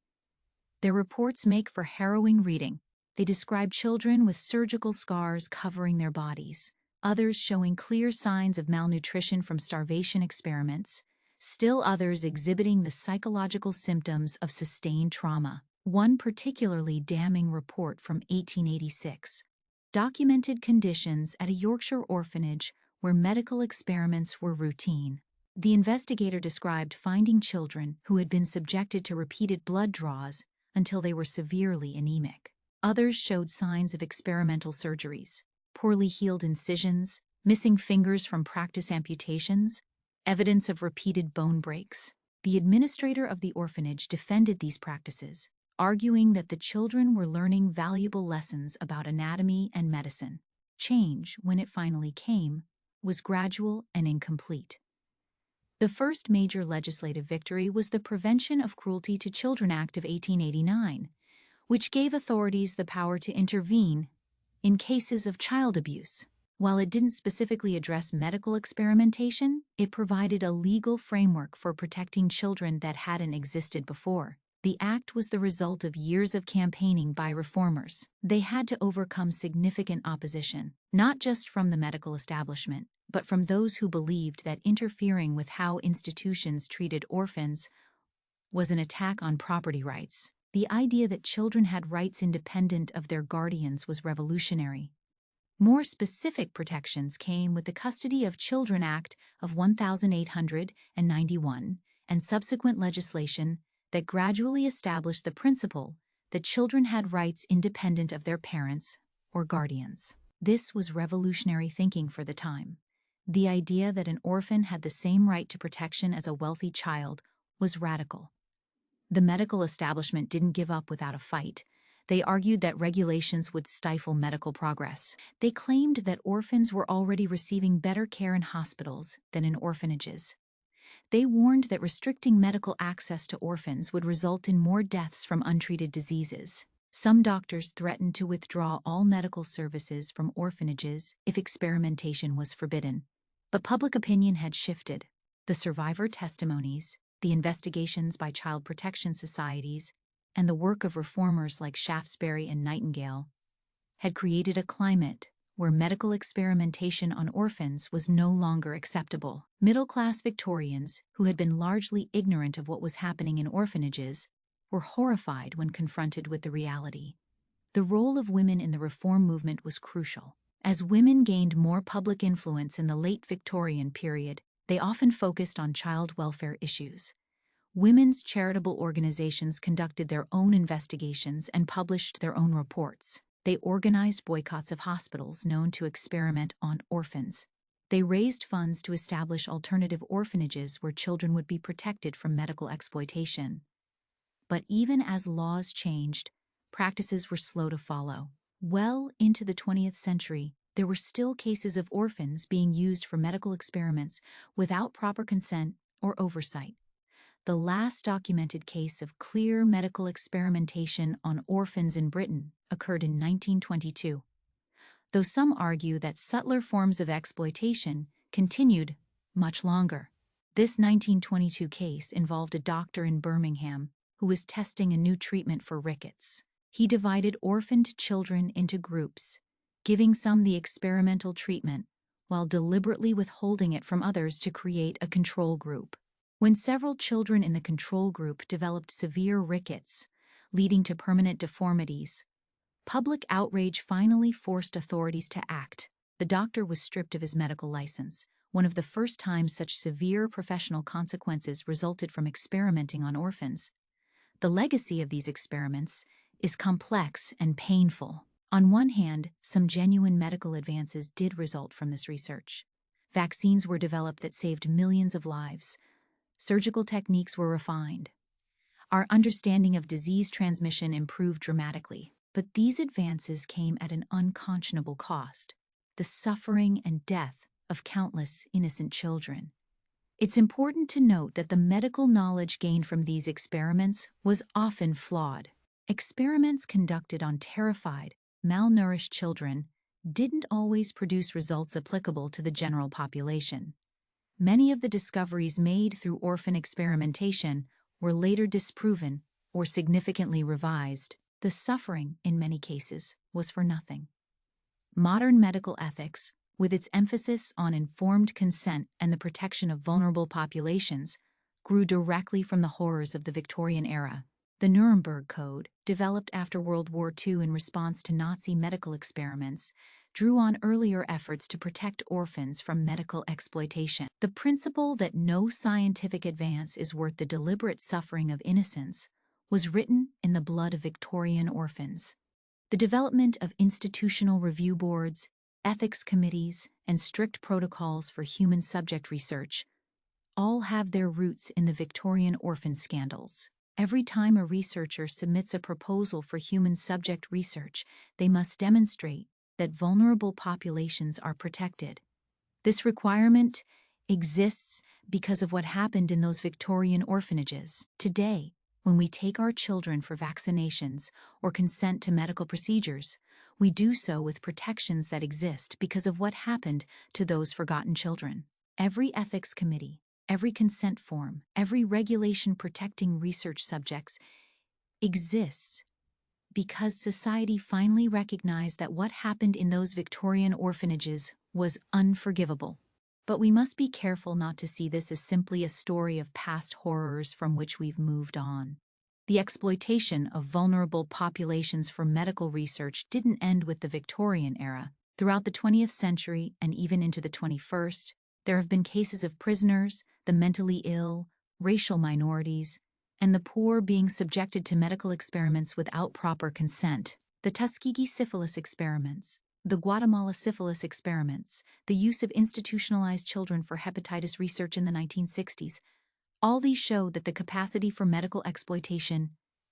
Their reports make for harrowing reading. They describe children with surgical scars covering their bodies, others showing clear signs of malnutrition from starvation experiments, still others exhibiting the psychological symptoms of sustained trauma. One particularly damning report from 1886 documented conditions at a Yorkshire orphanage where medical experiments were routine. The investigator described finding children who had been subjected to repeated blood draws until they were severely anemic. Others showed signs of experimental surgeries, poorly healed incisions, missing fingers from practice amputations, evidence of repeated bone breaks. The administrator of the orphanage defended these practices, arguing that the children were learning valuable lessons about anatomy and medicine. Change, when it finally came, was gradual and incomplete. The first major legislative victory was the Prevention of Cruelty to Children Act of 1889, which gave authorities the power to intervene in cases of child abuse. While it didn't specifically address medical experimentation, it provided a legal framework for protecting children that hadn't existed before. The act was the result of years of campaigning by reformers. They had to overcome significant opposition, not just from the medical establishment, but from those who believed that interfering with how institutions treated orphans was an attack on property rights. The idea that children had rights independent of their guardians was revolutionary. More specific protections came with the Custody of Children Act of 1891 and subsequent legislation that gradually established the principle that children had rights independent of their parents or guardians. This was revolutionary thinking for the time. The idea that an orphan had the same right to protection as a wealthy child was radical. The medical establishment didn't give up without a fight. They argued that regulations would stifle medical progress. They claimed that orphans were already receiving better care in hospitals than in orphanages. They warned that restricting medical access to orphans would result in more deaths from untreated diseases. Some doctors threatened to withdraw all medical services from orphanages if experimentation was forbidden. But public opinion had shifted. The survivor testimonies, the investigations by child protection societies, and the work of reformers like Shaftesbury and Nightingale had created a climate where medical experimentation on orphans was no longer acceptable. Middle-class Victorians, who had been largely ignorant of what was happening in orphanages, were horrified when confronted with the reality. The role of women in the reform movement was crucial. As women gained more public influence in the late Victorian period, they often focused on child welfare issues. Women's charitable organizations conducted their own investigations and published their own reports. They organized boycotts of hospitals known to experiment on orphans. They raised funds to establish alternative orphanages where children would be protected from medical exploitation. But even as laws changed, practices were slow to follow. Well into the 20th century, there were still cases of orphans being used for medical experiments without proper consent or oversight. The last documented case of clear medical experimentation on orphans in Britain occurred in 1922. Though some argue that subtler forms of exploitation continued much longer. This 1922 case involved a doctor in Birmingham who was testing a new treatment for rickets. He divided orphaned children into groups, giving some the experimental treatment while deliberately withholding it from others to create a control group. When several children in the control group developed severe rickets, leading to permanent deformities, public outrage finally forced authorities to act. The doctor was stripped of his medical license, one of the first times such severe professional consequences resulted from experimenting on orphans. The legacy of these experiments is complex and painful. On one hand, some genuine medical advances did result from this research. Vaccines were developed that saved millions of lives. Surgical techniques were refined. Our understanding of disease transmission improved dramatically, but these advances came at an unconscionable cost: the suffering and death of countless innocent children. It's important to note that the medical knowledge gained from these experiments was often flawed. Experiments conducted on terrified, malnourished children didn't always produce results applicable to the general population. Many of the discoveries made through orphan experimentation were later disproven or significantly revised. The suffering, in many cases, was for nothing. Modern medical ethics, with its emphasis on informed consent and the protection of vulnerable populations, grew directly from the horrors of the Victorian era. The Nuremberg Code, developed after World War II in response to Nazi medical experiments, drew on earlier efforts to protect orphans from medical exploitation. The principle that no scientific advance is worth the deliberate suffering of innocents was written in the blood of Victorian orphans. The development of institutional review boards, ethics committees, and strict protocols for human subject research all have their roots in the Victorian orphan scandals. Every time a researcher submits a proposal for human subject research, they must demonstrate that vulnerable populations are protected. This requirement exists because of what happened in those Victorian orphanages. Today, when we take our children for vaccinations or consent to medical procedures, we do so with protections that exist because of what happened to those forgotten children. Every ethics committee, every consent form, every regulation protecting research subjects exists because society finally recognized that what happened in those Victorian orphanages was unforgivable. But we must be careful not to see this as simply a story of past horrors from which we've moved on. The exploitation of vulnerable populations for medical research didn't end with the Victorian era. Throughout the 20th century and even into the 21st, there have been cases of prisoners, the mentally ill, racial minorities, and the poor being subjected to medical experiments without proper consent. The Tuskegee syphilis experiments, the Guatemala syphilis experiments, the use of institutionalized children for hepatitis research in the 1960s, all these show that the capacity for medical exploitation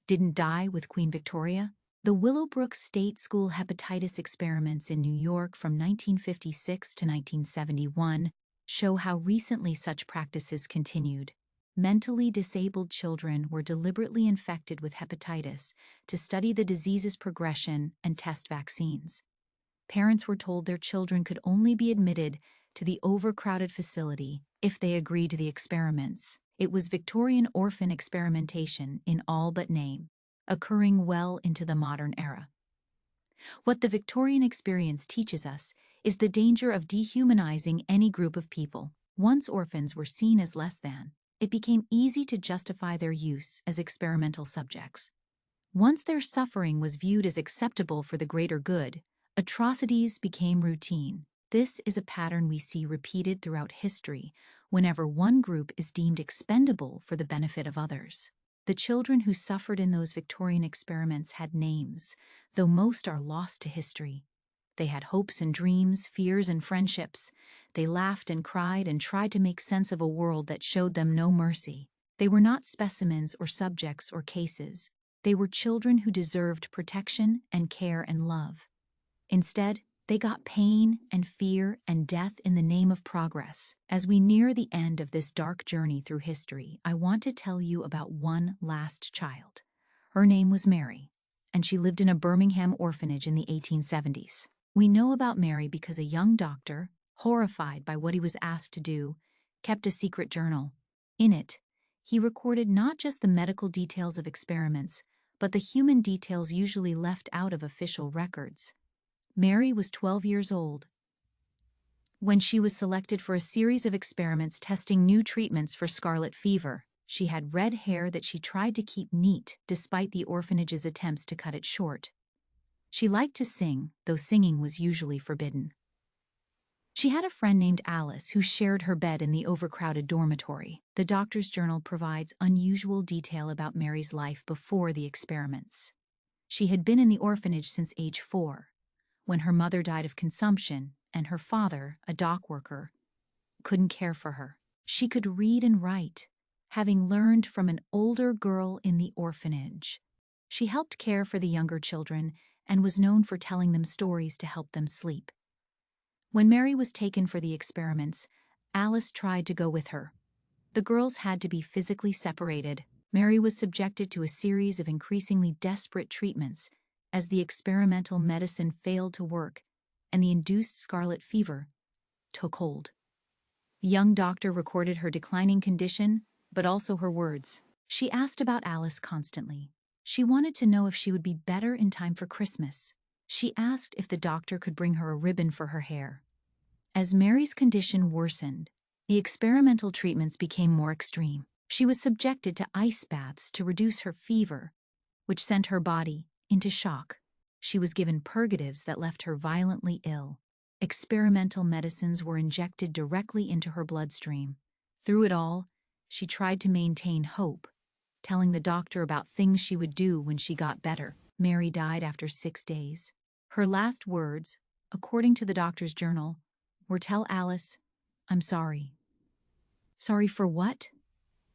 didn't die with Queen Victoria. The Willowbrook State School hepatitis experiments in New York from 1956 to 1971 show how recently such practices continued. Mentally disabled children were deliberately infected with hepatitis to study the disease's progression and test vaccines. Parents were told their children could only be admitted to the overcrowded facility if they agreed to the experiments. It was Victorian orphan experimentation in all but name, occurring well into the modern era. What the Victorian experience teaches us is the danger of dehumanizing any group of people. Once orphans were seen as less than, it became easy to justify their use as experimental subjects. Once their suffering was viewed as acceptable for the greater good, atrocities became routine. This is a pattern we see repeated throughout history whenever one group is deemed expendable for the benefit of others. The children who suffered in those Victorian experiments had names, though most are lost to history. They had hopes and dreams, fears and friendships. They laughed and cried and tried to make sense of a world that showed them no mercy. They were not specimens or subjects or cases. They were children who deserved protection and care and love. Instead, they got pain and fear and death in the name of progress. As we near the end of this dark journey through history, I want to tell you about one last child. Her name was Mary, and she lived in a Birmingham orphanage in the 1870s. We know about Mary because a young doctor, horrified by what he was asked to do, kept a secret journal. In it, he recorded not just the medical details of experiments, but the human details usually left out of official records. Mary was 12 years old when she was selected for a series of experiments testing new treatments for scarlet fever. She had red hair that she tried to keep neat despite the orphanage's attempts to cut it short. She liked to sing, though singing was usually forbidden. She had a friend named Alice who shared her bed in the overcrowded dormitory. The doctor's journal provides unusual detail about Mary's life before the experiments. She had been in the orphanage since age 4. When her mother died of consumption and her father, a dock worker, couldn't care for her. She could read and write, having learned from an older girl in the orphanage. She helped care for the younger children and was known for telling them stories to help them sleep. When Mary was taken for the experiments, Alice tried to go with her. The girls had to be physically separated. Mary was subjected to a series of increasingly desperate treatments as the experimental medicine failed to work and the induced scarlet fever took hold. The young doctor recorded her declining condition, but also her words. She asked about Alice constantly. She wanted to know if she would be better in time for Christmas. She asked if the doctor could bring her a ribbon for her hair. As Mary's condition worsened, the experimental treatments became more extreme. She was subjected to ice baths to reduce her fever, which sent her body into shock. She was given purgatives that left her violently ill. Experimental medicines were injected directly into her bloodstream. Through it all, she tried to maintain hope, telling the doctor about things she would do when she got better. Mary died after 6 days. Her last words, according to the doctor's journal, were, "Tell Alice, I'm sorry." Sorry for what?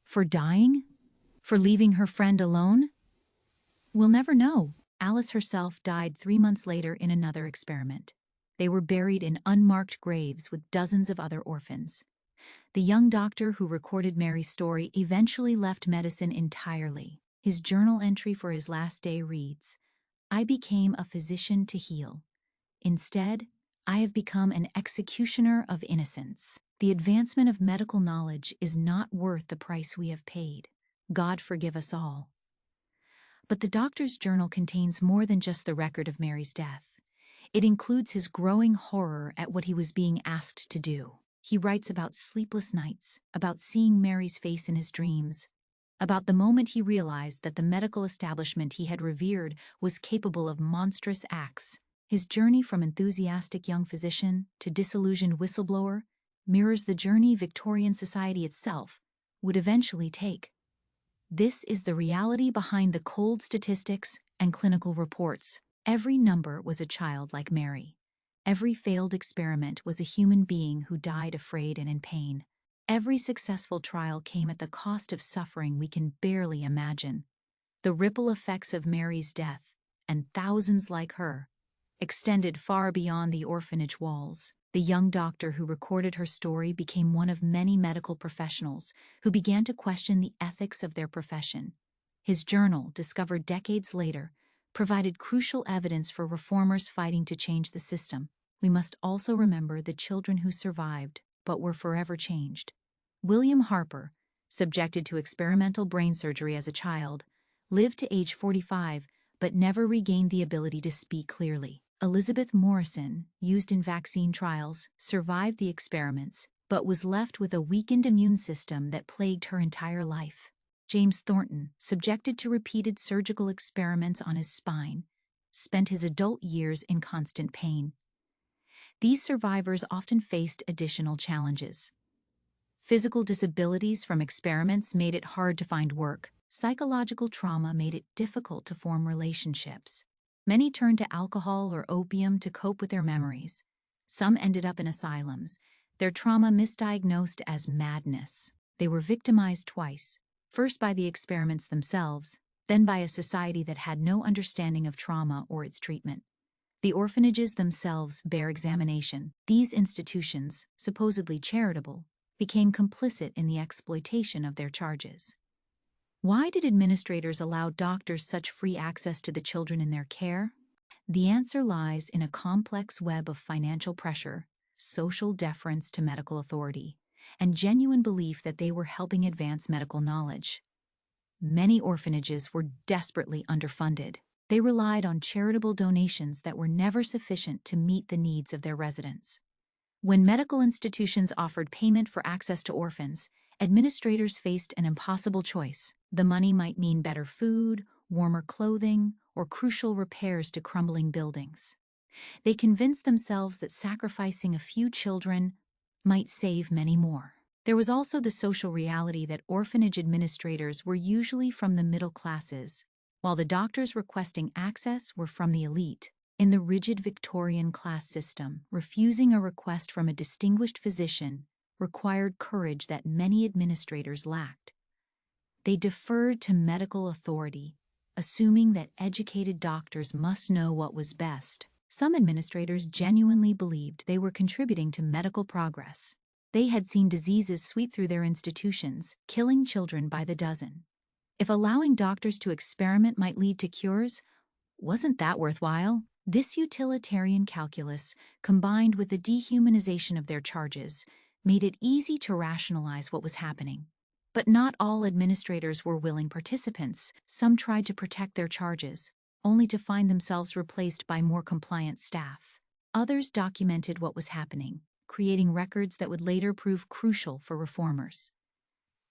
For dying? For leaving her friend alone? We'll never know. Alice herself died 3 months later in another experiment. They were buried in unmarked graves with dozens of other orphans. The young doctor who recorded Mary's story eventually left medicine entirely. His journal entry for his last day reads, "I became a physician to heal. Instead, I have become an executioner of innocence. The advancement of medical knowledge is not worth the price we have paid. God forgive us all." But the doctor's journal contains more than just the record of Mary's death. It includes his growing horror at what he was being asked to do. He writes about sleepless nights, about seeing Mary's face in his dreams, about the moment he realized that the medical establishment he had revered was capable of monstrous acts. His journey from enthusiastic young physician to disillusioned whistleblower mirrors the journey Victorian society itself would eventually take. This is the reality behind the cold statistics and clinical reports. Every number was a child like Mary. Every failed experiment was a human being who died afraid and in pain. Every successful trial came at the cost of suffering we can barely imagine. The ripple effects of Mary's death, and thousands like her, extended far beyond the orphanage walls. The young doctor who recorded her story became one of many medical professionals who began to question the ethics of their profession. His journal, discovered decades later, provided crucial evidence for reformers fighting to change the system. We must also remember the children who survived but were forever changed. William Harper, subjected to experimental brain surgery as a child, lived to age 45 but never regained the ability to speak clearly. Elizabeth Morrison, used in vaccine trials, survived the experiments, but was left with a weakened immune system that plagued her entire life. James Thornton, subjected to repeated surgical experiments on his spine, spent his adult years in constant pain. These survivors often faced additional challenges. Physical disabilities from experiments made it hard to find work. Psychological trauma made it difficult to form relationships. Many turned to alcohol or opium to cope with their memories. Some ended up in asylums, their trauma misdiagnosed as madness. They were victimized twice, first by the experiments themselves, then by a society that had no understanding of trauma or its treatment. The orphanages themselves bear examination. These institutions, supposedly charitable, became complicit in the exploitation of their charges. Why did administrators allow doctors such free access to the children in their care? The answer lies in a complex web of financial pressure, social deference to medical authority, and genuine belief that they were helping advance medical knowledge. Many orphanages were desperately underfunded. They relied on charitable donations that were never sufficient to meet the needs of their residents. When medical institutions offered payment for access to orphans, administrators faced an impossible choice. The money might mean better food, warmer clothing, or crucial repairs to crumbling buildings. They convinced themselves that sacrificing a few children might save many more. There was also the social reality that orphanage administrators were usually from the middle classes, while the doctors requesting access were from the elite. In the rigid Victorian class system, refusing a request from a distinguished physician required courage that many administrators lacked. They deferred to medical authority, assuming that educated doctors must know what was best. Some administrators genuinely believed they were contributing to medical progress. They had seen diseases sweep through their institutions, killing children by the dozen. If allowing doctors to experiment might lead to cures, wasn't that worthwhile? This utilitarian calculus, combined with the dehumanization of their charges, made it easy to rationalize what was happening. But not all administrators were willing participants. Some tried to protect their charges, only to find themselves replaced by more compliant staff. Others documented what was happening, creating records that would later prove crucial for reformers.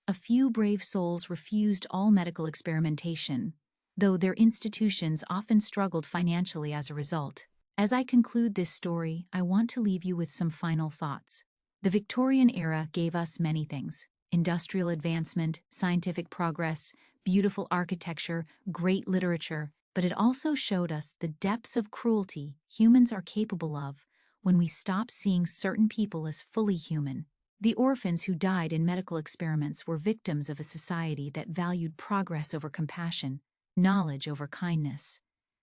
A few brave souls refused all medical experimentation, though their institutions often struggled financially as a result. As I conclude this story, I want to leave you with some final thoughts. The Victorian era gave us many things: industrial advancement, scientific progress, beautiful architecture, great literature, but it also showed us the depths of cruelty humans are capable of when we stop seeing certain people as fully human. The orphans who died in medical experiments were victims of a society that valued progress over compassion, knowledge over kindness.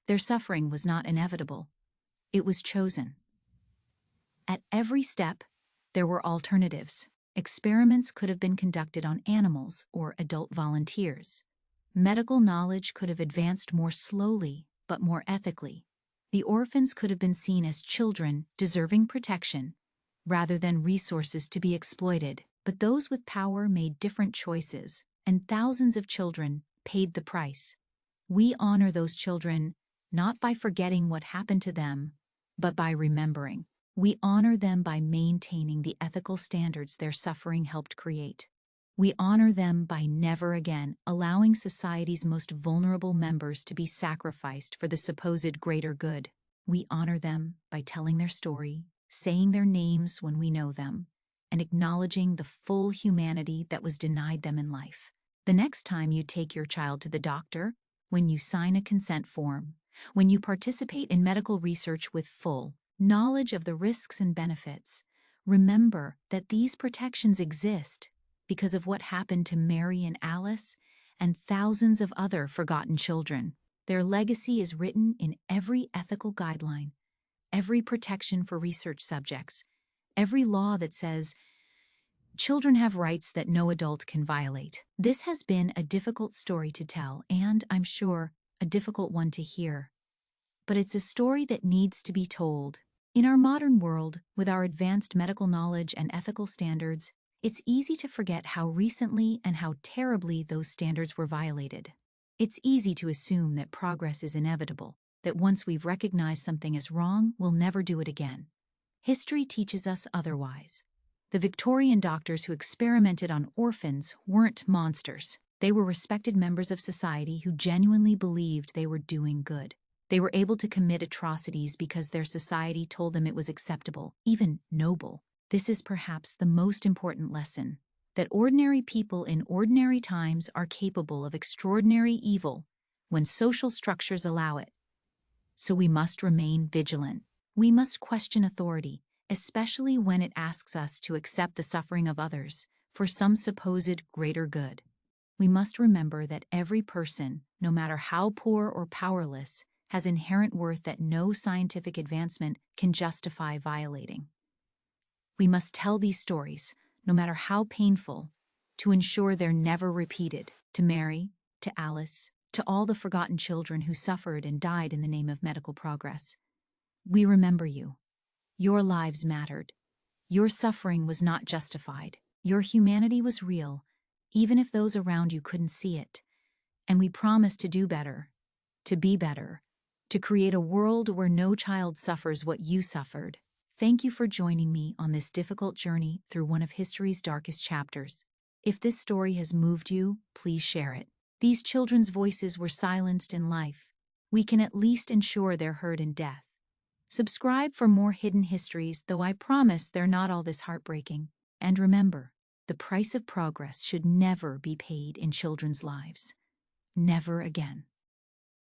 Their suffering was not inevitable. It was chosen. At every step, there were alternatives. Experiments could have been conducted on animals or adult volunteers. Medical knowledge could have advanced more slowly, but more ethically. The orphans could have been seen as children deserving protection, rather than resources to be exploited. But those with power made different choices, and thousands of children paid the price. We honor those children not by forgetting what happened to them, but by remembering. We honor them by maintaining the ethical standards their suffering helped create. We honor them by never again allowing society's most vulnerable members to be sacrificed for the supposed greater good. We honor them by telling their story, saying their names when we know them, and acknowledging the full humanity that was denied them in life. The next time you take your child to the doctor, when you sign a consent form, when you participate in medical research with full knowledge of the risks and benefits, remember that these protections exist because of what happened to Mary and Alice and thousands of other forgotten children. Their legacy is written in every ethical guideline, every protection for research subjects, every law that says children have rights that no adult can violate. This has been a difficult story to tell, and I'm sure a difficult one to hear. But it's a story that needs to be told. In our modern world, with our advanced medical knowledge and ethical standards, it's easy to forget how recently and how terribly those standards were violated. It's easy to assume that progress is inevitable, that once we've recognized something as wrong, we'll never do it again. History teaches us otherwise. The Victorian doctors who experimented on orphans weren't monsters. They were respected members of society who genuinely believed they were doing good. They were able to commit atrocities because their society told them it was acceptable, even noble. This is perhaps the most important lesson, that ordinary people in ordinary times are capable of extraordinary evil when social structures allow it. So we must remain vigilant. We must question authority, especially when it asks us to accept the suffering of others for some supposed greater good. We must remember that every person, no matter how poor or powerless, has inherent worth that no scientific advancement can justify violating. We must tell these stories, no matter how painful, to ensure they're never repeated. To Mary, to Alice, to all the forgotten children who suffered and died in the name of medical progress. We remember you. Your lives mattered. Your suffering was not justified. Your humanity was real, even if those around you couldn't see it. And we promise to do better, to be better, to create a world where no child suffers what you suffered. Thank you for joining me on this difficult journey through one of history's darkest chapters. If this story has moved you, please share it. These children's voices were silenced in life. We can at least ensure they're heard in death. Subscribe for more hidden histories, though I promise they're not all this heartbreaking. And remember, the price of progress should never be paid in children's lives. Never again.